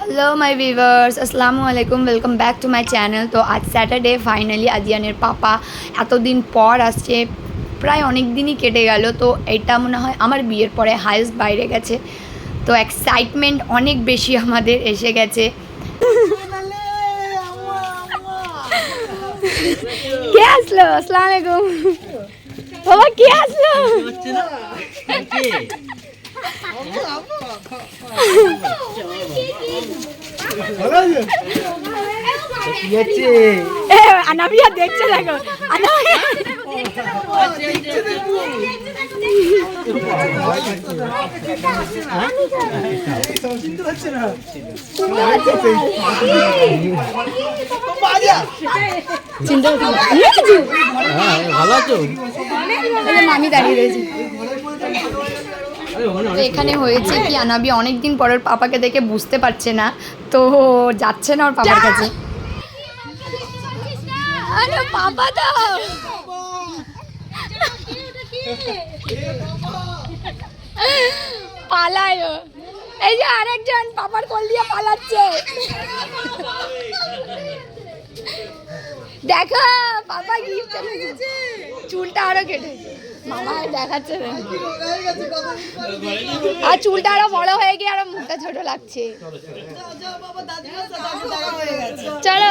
Hello my viewers, আসসালামু আলাইকুম, welcome back to my channel. তো আজ স্যাটারডে, ফাইনালি আদিয়ানের পাপা এতদিন পর আসছে। প্রায় অনেক দিনই কেটে গেল। তো এটা মনে হয় আমার বিয়ের পরে হাইয়েস্ট বাইরে গেছে। তো এক্সাইটমেন্ট অনেক বেশি আমাদের এসে গেছে। কে আসলো? আসসালামু আলাইকুম বাবা, কে আসলো? আনাবিয়া দেখছে, দেখো মামি দাঁড়িয়ে রয়েছে। এখানে হয়েছে কি, আনাবি অনেকদিন পরের পাপাকে দেখে বুঝতে পারছে না, তো যাচ্ছে না ওর পাপার কাছে। আরে পাপা তো পালায়, এই যে আরেকজন পাপার কোল দিয়ে পালাচ্ছে। দেখো পাপা গিফট এনেছে, চুলটা আরো কেটেছে, মামা দেখাচ্ছে না, আর চুলটা আরো বড় হয়ে গিয়ে আরো মুখটা ছোট লাগছে। চলো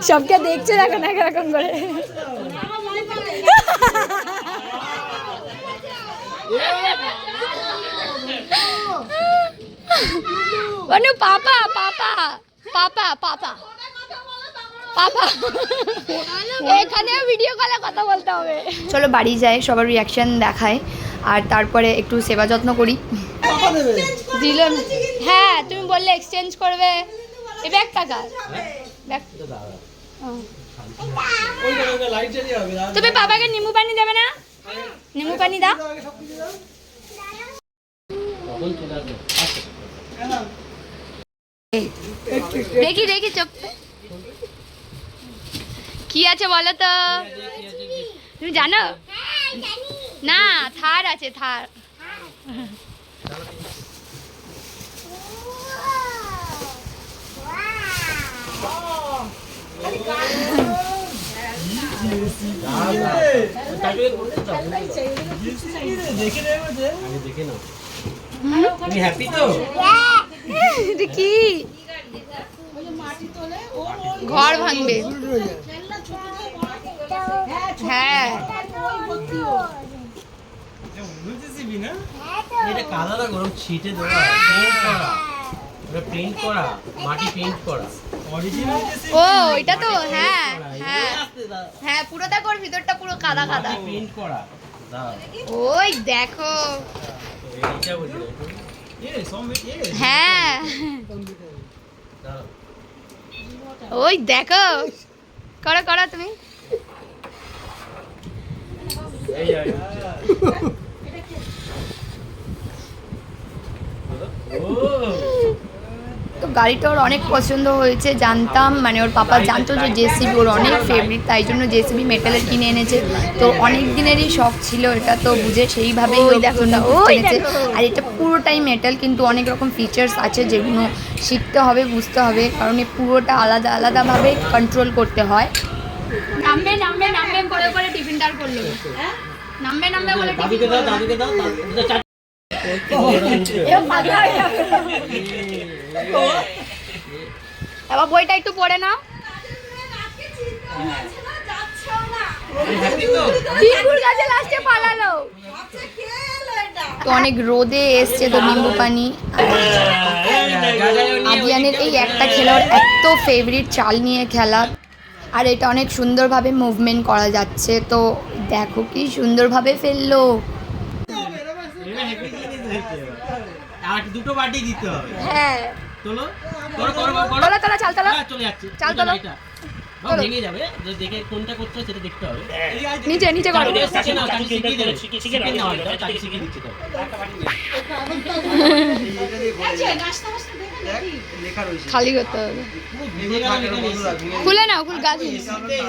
সবকে দেখছে, দেখো না এরকম করে। বনু পাপা পাপা পাপা পাপা পাপা, এখানে ভিডিও কলে কথা বলতে হবে। চলো বাড়ি যাই, সবার রিয়াকশন দেখায়, আর তারপরে একটু সেবা যত্ন করি। দিল, হ্যাঁ তুমি বললে এক্সচেঞ্জ করবে। এই ব্যাগ টাকা ব্যাগ, তুমি বাবাকে নিম্বু পানি দেবে না? নিম্বু পানি দাও। দেখি দেখি চোখ কি আছে বলো তো, তুমি জানো না? থার আছে, থার। কি ঘর ভাঙবে? হ্যাঁ ও এটা তো, হ্যাঁ হ্যাঁ হ্যাঁ পুরোটা কর, ভিতরটা পুরো কাদা কাদা। ওই দেখো, হ্যাঁ ওই দেখো, করো করো তুমি। তো গাড়িটা ওর অনেক পছন্দ হয়েছে, জানতাম, মানে ওর পাপা জানতো যে জেসিবি ওর অনেক ফেভারিট, তাই জন্য জেসিবি মেটালের কিনে এনেছে। তো অনেক দিনেরই শখ ছিল এটা, তো বুঝে সেইভাবেই ওই দেখো না ও এনেছে। আর এটা পুরোটাই মেটাল, কিন্তু অনেক রকম ফিচার্স আছে যেগুলো শিখতে হবে, বুঝতে হবে, কারণ এই পুরোটা আলাদা আলাদাভাবে কন্ট্রোল করতে হয়। নামবে নামবে নামবে করে করে টিফিনটার করলো, নামবে নামবে বলে এবার বইটা একটু পড়ে নাও। তো অনেক রোদে এসছে, তো নিম্বু পানি। আদিয়ানের এই একটা খেলার এত ফেভারিট চাল নিয়ে খেলা, আর এটা অনেক সুন্দরভাবে মুভমেন্ট করা যাচ্ছে। তো দেখো কি সুন্দরভাবে ফেললো। দুটো বাটি দিতে হবে। হ্যাঁ চলো করো করো করো, তোলা তোলা চাল তোলা, চলে যাচ্ছে, চাল তোলা, ভেঙে যাবে, দেখে কোনটা করতে সেটা দেখতে হবে। নিচে নিচে করো, শিখে নাও, তাকে শিখিয়ে দেবে, শিখে নাও, তাকে শিখিয়ে দিচ্ছি তো। খালি করতে হবে। পুরো ভিজে গেল এখানে এসে। খুলে নাও, খুল গাছ।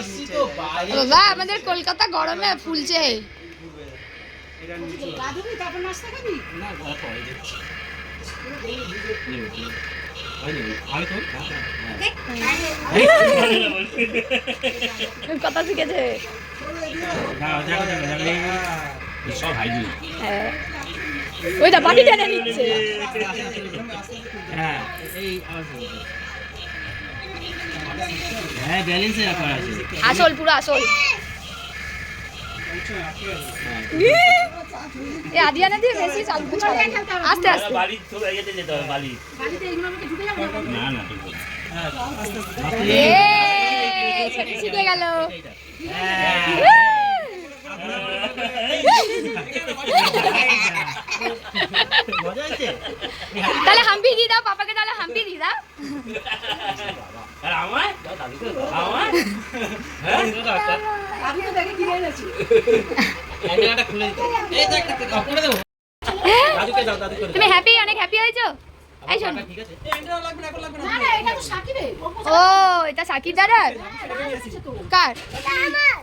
এসি তো বাইরে বাবা আমাদের কলকাতা গরমে ফুলছে। না গলা পড়ে যাচ্ছে। কথা শিখেছে। সব হাইজি। হ্যাঁ ওইটা বাটি টেনে নিচ্ছে। হ্যাঁ এই হ্যাঁ ব্যালেন্সে রাখা আছে। আসল পুরো আসল। এ আদিয়ানা দিয়ে বেশি চালু ছড়া। আস্তে আস্তে বালি চলে যেতে হবে বালি। না না ঠিক আছে। এ শিখে গেল। মজা আছে। তাহলে হাম্পি দি দাও পাপাকে, তাহলে হাম্পি দি দাও। আর আমায় আমায় এই জায়গাটা খুলে দিতে। এই দেখ করে দেবো। দাদুকে দাও, দাদুকে দাও। তুমি হ্যাপি, অনেক হ্যাপি হয়েছো? এই শোনো, ঠিক আছে। এটা লাগবে না, লাগবে না। ও এটা সাকিব দাদার কার?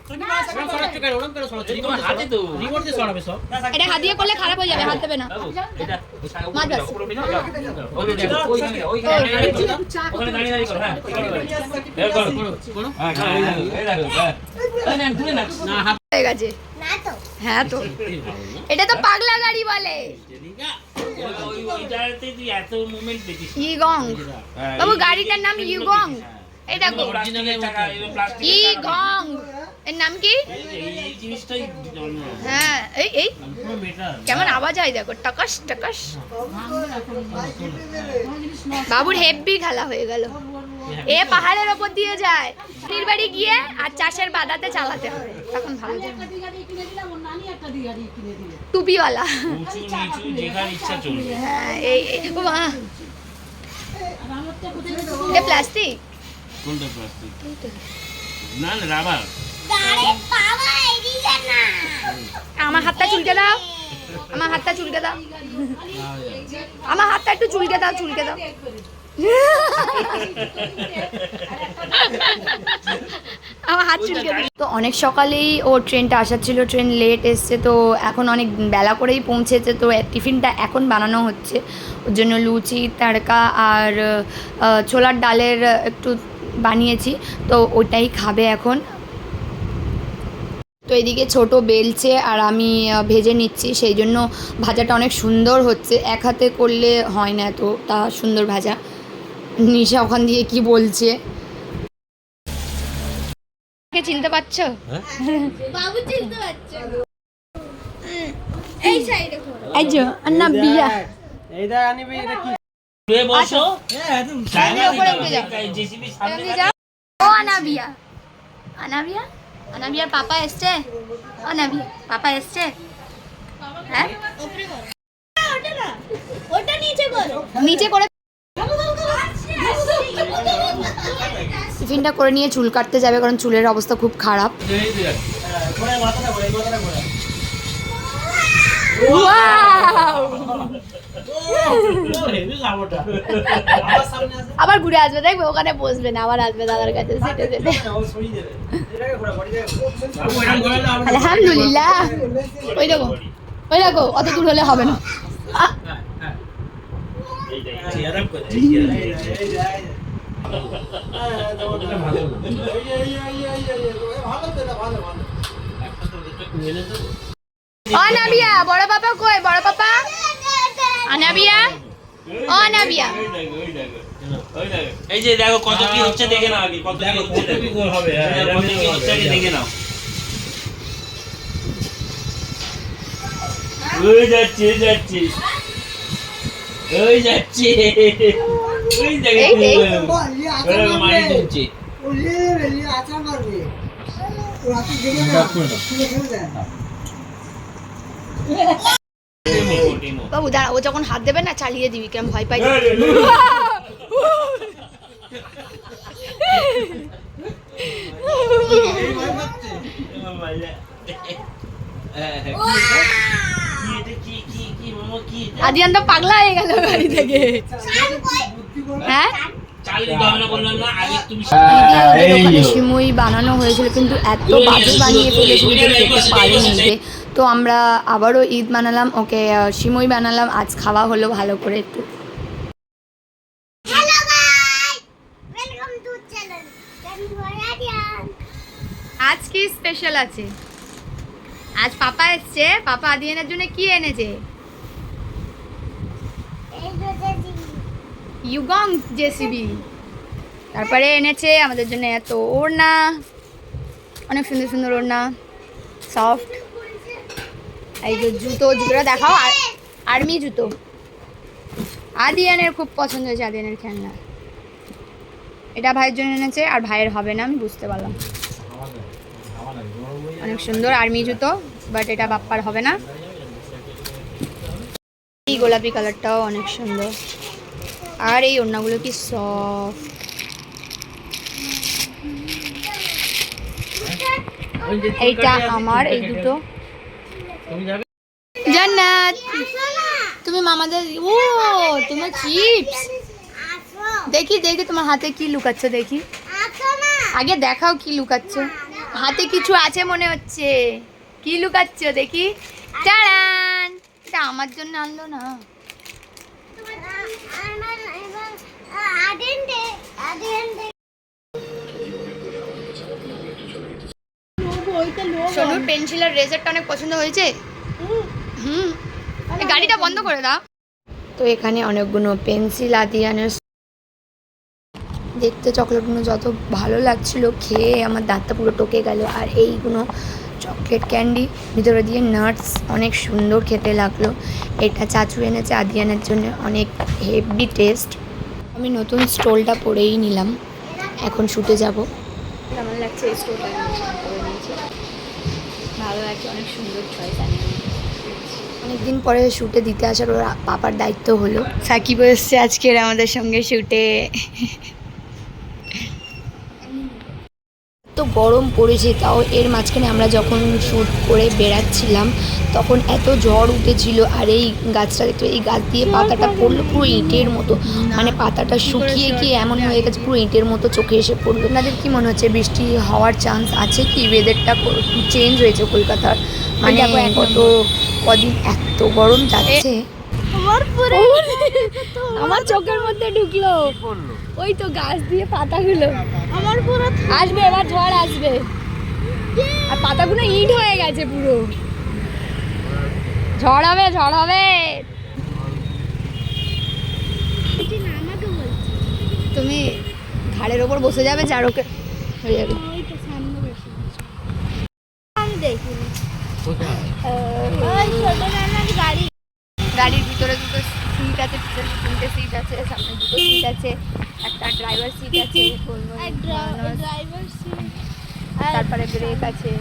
ওরম সরাচ্ছো কেন? ওরম কেন সরাচ্ছো? তোমার হাতে তো। রিমোট দিয়ে সরাবে সব। এটা হাত দিয়ে করলে খারাপ হয়ে যাবে, হাত দেবে না। এটা মাছ বাস। ওই দেখো ওইখানে ওখানে দাঁড়িয়ে দাঁড়িয়ে করো। হ্যাঁ এই করো করো। হ্যাঁ এই দেখো হ্যাঁ না তুলে না না হাত হয়ে গেছে। হ্যাঁ তো এটা তো পাগলা গাড়ি বলে। ওইটাতে তুই এত মুভমেন্ট দেখিস। ইগং বাবু, গাড়িটার নাম ইগং। এই দেখো প্লাস্টিকের চাকা এগুলো প্লাস্টিকের ইগং, এর নাম কি? এই জিনিসটাই জন্ম। হ্যাঁ এই এই পুরো বেটার। কেমন আওয়াজ হয় দেখো, টাকাস টাকাস। বাবুর হেভি খেলা হয়ে গেল। এ পাহাড়ের ওপর দিয়ে যায়, তীর বাড়ি গিয়ে আর চাষের বাদাতে চালাতে হয়, তখন ভালো যায়। টুপিওয়ালা। উঁচু নিচু যেখানে ইচ্ছা চলবে। হ্যাঁ এই ও মা, এ প্লাস্টিক। কোনটা প্লাস্টিক? না না রাবার। আমার হাতটা চুলকে দাও, আমার হাতটা চুলকে দাও, আমার হাতটা একটু চুলকে দাও, চুলকে দাও। আমার হাত চুলকে দাও। তো অনেক সকালেই ওর ট্রেনটা আসার ছিল, ট্রেন লেট এসছে, তো এখন অনেক বেলা করেই পৌঁছেছে। তো টিফিনটা এখন বানানো হচ্ছে, ওর জন্য লুচি তড়কা আর ছোলার ডালের একটু বানিয়েছি, তো ওটাই খাবে এখন। তো এদিকে ছোট বেলছে আর আমি ভেজে নিচ্ছি, সেই জন্য ভাজাটা অনেক সুন্দর হচ্ছে। এক হাতে করলে হয় না তো তা সুন্দর ভাজা। নিশা ওখান দিয়ে কি বলছে, চিনতে পারছো? বাবু চিনতে পারছে এই সাইডে ঘোরো। এই যে না বিয়া, এইটা আনিবি, এটা কি? শুয়ে বসো। হ্যাঁ একদম সামনে উপরে উঠে যাও। জেসিবি সামনে এমনি যাও। ও আনাবিয়া, আনাবিয়া, আনাবিয়ার পাপা এসছে। আনাবিয়া পাপা এসছে। হ্যাঁ উপরে করো। ওটা না, ওটা নিচে করো। নিচে করে টিফিনটা করে নিয়ে চুল কাটতে যাবে, কারণ চুলের অবস্থা খুব খারাপ। ঘোরা মাথাটা ঘোরা, মাথাটা ঘোরা। Wow! ও হেভি লাভটা। আবার সামনে আসে। আবার ঘুরে আসবে, দেখবে ওখানে বসবে না, আবার আসবে দাদার কাছে সেটে সেটে। ও সরিয়ে দেবে। এটাকে ঘোরা, বডি দেবে। বাবু এরকম ঘোরালে হবে না। আলহামদুলিল্লাহ। ওই দেখো, ওই দেখো, অত দূর হলে হবে না। হ্যাঁ হ্যাঁ। চিয়ারাম করে। এই যে ভালো। ভালো তো, ভালো ভালো। একটা তো এটা নিয়ে তো। ও আনাবিয়া, বড় পাপা কই? বড় পাপা আনাবিয়া, ও আনাবিয়া। এই যে দেখো কত কি হচ্ছে দেখে নাও আগে, কত কি হচ্ছে কত কি গোল হবে, হ্যাঁ, কত কি হচ্ছে আগে দেখে নাও। ওই যাচ্ছে যাচ্ছে ওই যাচ্ছে ওই এই, এই। দেখো মারি দিচ্ছে। বাবু দাঁড়া, ও যখন হাত দেবে না চালিয়ে দিবি, কেমন ভয় পাই। আদিয়ান তো পাগলা হয়ে গেল গাড়ি থেকে। হ্যাঁ চাল দিতে হবে না বললাম না, আগে তুমি ওখানে সিমুই বানানো হয়েছিল কিন্তু এত বাজে বানিয়ে ফেলেছিল যে খেতে পারিনি ওকে। তো আমরা আবারও ঈদ বানালাম ওকে, সিমুই বানালাম, আজ খাওয়া হলো ভালো করে একটু। Hello guys, welcome to channel ক্যানভারিয়ান। আজ কি স্পেশাল আছে? আজ পাপা এসছে, পাপা আদিয়ানের জন্য কি এনেছে? এই যে ইউগং জেসিবি। তারপরে এনেছে আমাদের জন্য এত ওড়না, অনেক সুন্দর সুন্দর ওড়না, সফট। এই যে জুতোটা দেখাও, আর্মি জুতো। আদিয়ানের খুব পছন্দ হয়েছে, আদিয়ানের খেলনা। এটা ভাইয়ের জন্য এনেছে, আর ভাইয়ের হবে না আমি বুঝতে পারলাম। অনেক সুন্দর আর্মি জুতো, বাট এটা বাপ্পার হবে না। এই গোলাপি কালারটাও অনেক সুন্দর, আর এই ওড়নাগুলো কি সফট। এইটা আমার, এই দুটো। জান্নাত তুমি মামাদের, ও তোমার চিপস। দেখি দেখি তোমার হাতে কি লুকাচ্ছ, দেখি আগে দেখাও কি লুকাচ্ছ। হাতে কিছু আছে মনে হচ্ছে, কি লুকাচ্ছ দেখি। টাড়ান, এটা আমার জন্য আনলো না। সোনুর পেন্সিল আর রেজারটা অনেক পছন্দ হয়েছে। হুম, এই গাড়িটা বন্ধ করে দাও। তো এখানে অনেকগুলো পেন্সিল আদিয়ানের, দেখতে চকলেটগুলো যত ভালো লাগছিল, খেয়ে আমার দাঁতটা পুরো টকে গেল। আর এইগুলো চকলেট ক্যান্ডি, ভিতরে দিয়ে নাটস, অনেক সুন্দর খেতে লাগলো। এটা চাচু এনেছে আদিয়ানের জন্য, অনেক হেভি টেস্ট। আমি নতুন স্টোলটা পরেই নিলাম, এখন শুটে যাব। কেমন লাগছে এই স্টোলটা? ভালো লাগছে, অনেক সুন্দর চয়েস। অনেকদিন পরে শুটে দিতে আসার ওর পাপার দায়িত্ব হলো। সাকিব এসছে আজকের আমাদের সঙ্গে শুটে। তো গরম পড়েছে, তাও এর মাঝখানে আমরা যখন শ্যুট করে বেড়াচ্ছিলাম তখন এত ঝড় উঠেছিল। আর এই গাছটা দেখতে, এই গাছ দিয়ে পাতাটা পড়লো পুরো ইটের মতো, মানে পাতাটা শুকিয়ে গিয়ে এমন হয়ে গেছে পুরো ইটের মতো চোখে এসে পড়লো। আপনাদের কি মনে হচ্ছে বৃষ্টি হওয়ার চান্স আছে কি? ওয়েদারটা চেঞ্জ হয়েছে কলকাতার, মানে কত কদিন এত গরম যাচ্ছে। আমার চোখের মধ্যে ঢুকলো, ওই তো গাছ দিয়ে পাতাগুলো। আমার পুরো আসবে, এবার ঝড় আসবে, আর পাতাগুলো ইট হয়ে গেছে পুরো। ঝড় হবে, ঝড় হবে। আমাকে বলছি তুমি ঘাড়ের ওপর বসে যাবে, চারোকে হয়ে যাবে। ওই তো সামনে বসে আমি দেখিনি। ওই ছোট নানার গাড়ি, গাড়ির ভিতরে দুটো সিট আছে, পিছনে তিনটে সিট আছে, সামনে দুটো সিট আছে, একটা ড্রাইভার সিট আছে, ড্রাইভার সিট, তারপরে ব্রেক আছে।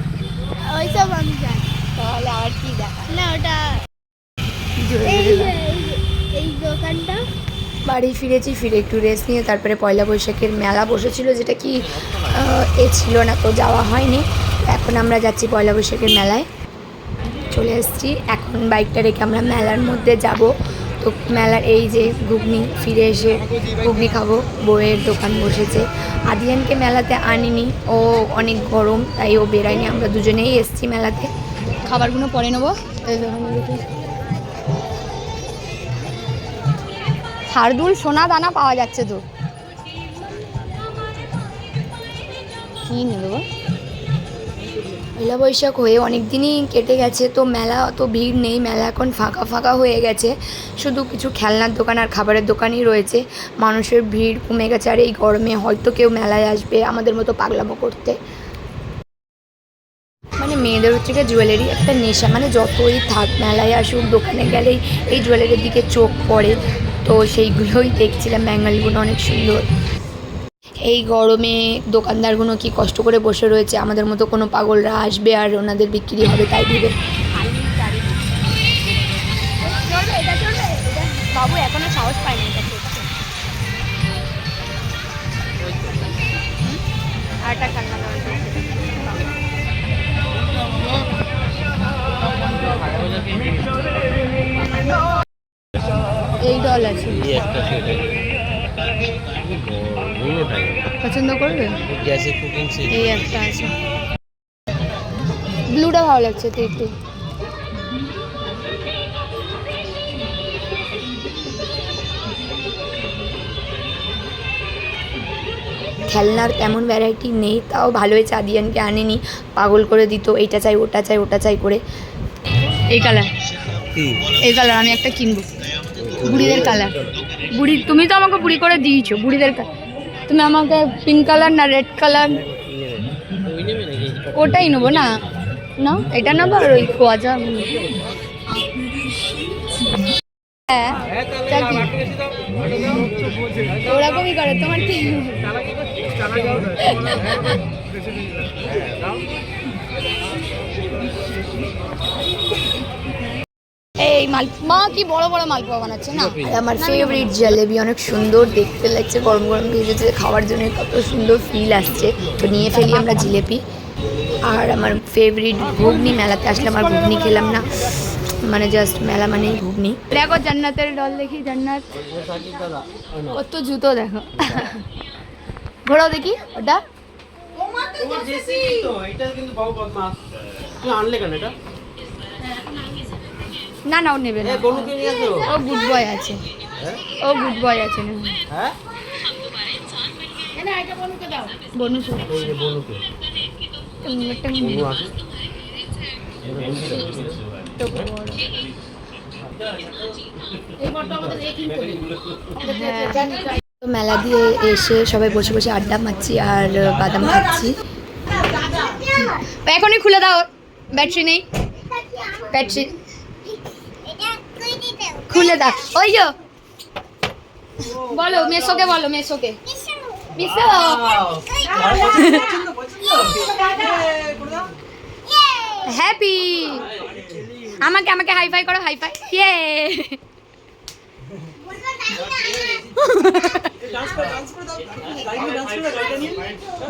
ওইসব আমি জানি তাহলে আর কি দেখা না। ওটা এই দোকানটা। বাড়ি ফিরেছি, ফিরে একটু রেস্ট নিয়ে তারপরে পয়লা বৈশাখের মেলা বসেছিল, যেটা কি এ ছিল না, তো যাওয়া হয়নি। এখন আমরা যাচ্ছি পয়লা বৈশাখের মেলায়, চলে এসেছি। এখন বাইকটা রেখে আমরা মেলার মধ্যে যাব। তো মেলার এই যে ঘুগনি, ফিরে এসে ঘুগনি খাবো, বইয়ের দোকান বসেছে। আদিয়ানকে মেলাতে আনিনি, ও অনেক গরম তাই ও বেরায়নি, আমরা দুজনেই এসেছি মেলাতে। খাবারগুলো পরে নেবো। হারদুল সোনা দানা পাওয়া যাচ্ছে তো, কি নেবো? পয়লা বৈশাখ হয়ে অনেক দিনই কেটে গেছে, তো মেলা অত ভিড় নেই, মেলা এখন ফাঁকা ফাঁকা হয়ে গেছে। শুধু কিছু খেলনার দোকান আর খাবারের দোকানই রয়েছে। মানুষের ভিড় কমে গেছে, আর এই গরমে হয়তো কেউ মেলায় আসবে আমাদের মতো পাগলামো করতে। মানে মেয়েদের হচ্ছে গিয়ে জুয়েলারি একটা নেশা, মানে যতই থাক মেলায় আসুক, দোকানে গেলেই এই জুয়েলারির দিকে চোখ পড়ে। তো সেইগুলোই দেখছিলাম, ব্যাঙ্গালগুলো অনেক সুন্দর। এই গরমে দোকানদারগুলো কি কষ্ট করে বসে রয়েছে, আমাদের মতো কোনো পাগলরা আসবে আর ওনাদের বিক্রি হবে তাই দিবে। বাবু এখনো সাহস পায়নি এটা করতে। আর একটা খেলনা এই ডল আছে, পছন্দ করবে? গ্যাসে কুকিং সেট এই একটা আছে, ব্লুটা ভালো লাগছে তো একটু। খেলনার তেমন ভ্যারাইটি নেই, তাও ভালো হয়েছে আদিয়ানকে আনেনি, পাগল করে দিত এইটা চাই ওটা চাই ওটা চাই করে। এই কালার, এই কালার আমি একটা কিনবো, বুড়িদের কালার। বুড়ি তুমি তো আমাকে বুড়ি করে দিয়েছো, বুড়িদের তুমি আমাকে পিঙ্ক কালার না রেড কালার, ওটাই নেবো না, না এটা নেবো আর ওই খোয়াজা। হ্যাঁ ওরকমই করে তোমার কি? এই মা কি বড় বড় মালপোয়া বানাচ্ছে না। আমার ফেভারিট জলেবি, অনেক সুন্দর দেখতে লাগছে, গরম গরম ভেজেছে, খাওয়ার জন্য কত সুন্দর ফিল আসছে। তো নিয়ে ফেলি আমরা জিলেপি। আর আমার ফেভারিট ঘুগনি, মেলাতে আসলে আমার ঘুগনি খেলাম না, মানে জাস্ট মেলা মানেই ঘুগনি। দেখো জান্নাতের ডল, দেখি জান্নাত কত জুতো, দেখো ঘোরাও দেখি ওটা। না না ও নেবে না, ও গুড বয় আছে, ও গুড বয় আছে না। বনু তো মেলা দিয়ে এসে সবাই বসে বসে আড্ডা মারছি আর বাদাম খাচ্ছি। এখনই খুলে দাও, ব্যাটারি নেই, ব্যাটারি খুলে দাও। ওই যো বলো মেসোকে, বলো মেসোকে, মিসো হ্যাপি। আমাকে আমাকে হাই ফাই করো, হাই ফাই, ইয়ে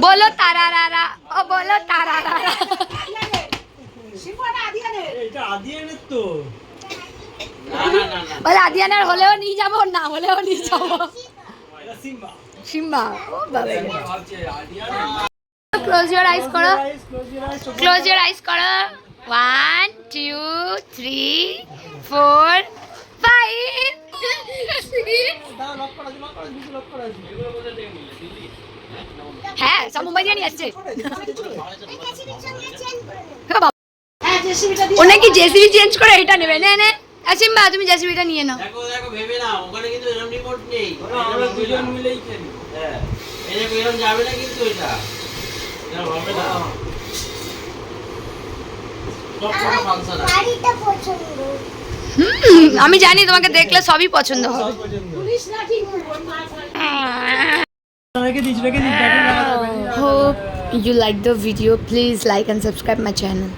বলো তারারারা, ও বলো তারারারা। বলে আদিয়ানের হলেও নিয়ে যাবো, না হলেও নিয়ে যাবো। সিম্বা, ও বাবা। ক্লোজ ইওর আইস করো, ক্লোজ ইওর আইস করো। 1 2 3 4 5। হ্যাঁ সব মুম্বাই দিয়ে নিয়ে আসছে। ও নাকি জেসিবি চেঞ্জ করে এটা নেবে, নে নে সিম্বা তুমি জেসিবিটা নিয়ে নাও। দেখো দেখো ভেবে না, ওখানে কিন্তু এরকম রিমোট নেই, আমরা দুজন মিলেই খেলি। হ্যাঁ এই যে এরকম যাবে না কিন্তু, এটা এটা হবে না, সব কোনো ফাংশন আছে। গাড়িটা পছন্দ, আমি জানি তোমাকে দেখলে সবই পছন্দ হবে। পুলিশ লাঠি Hope you like the video. Please like and subscribe my channel.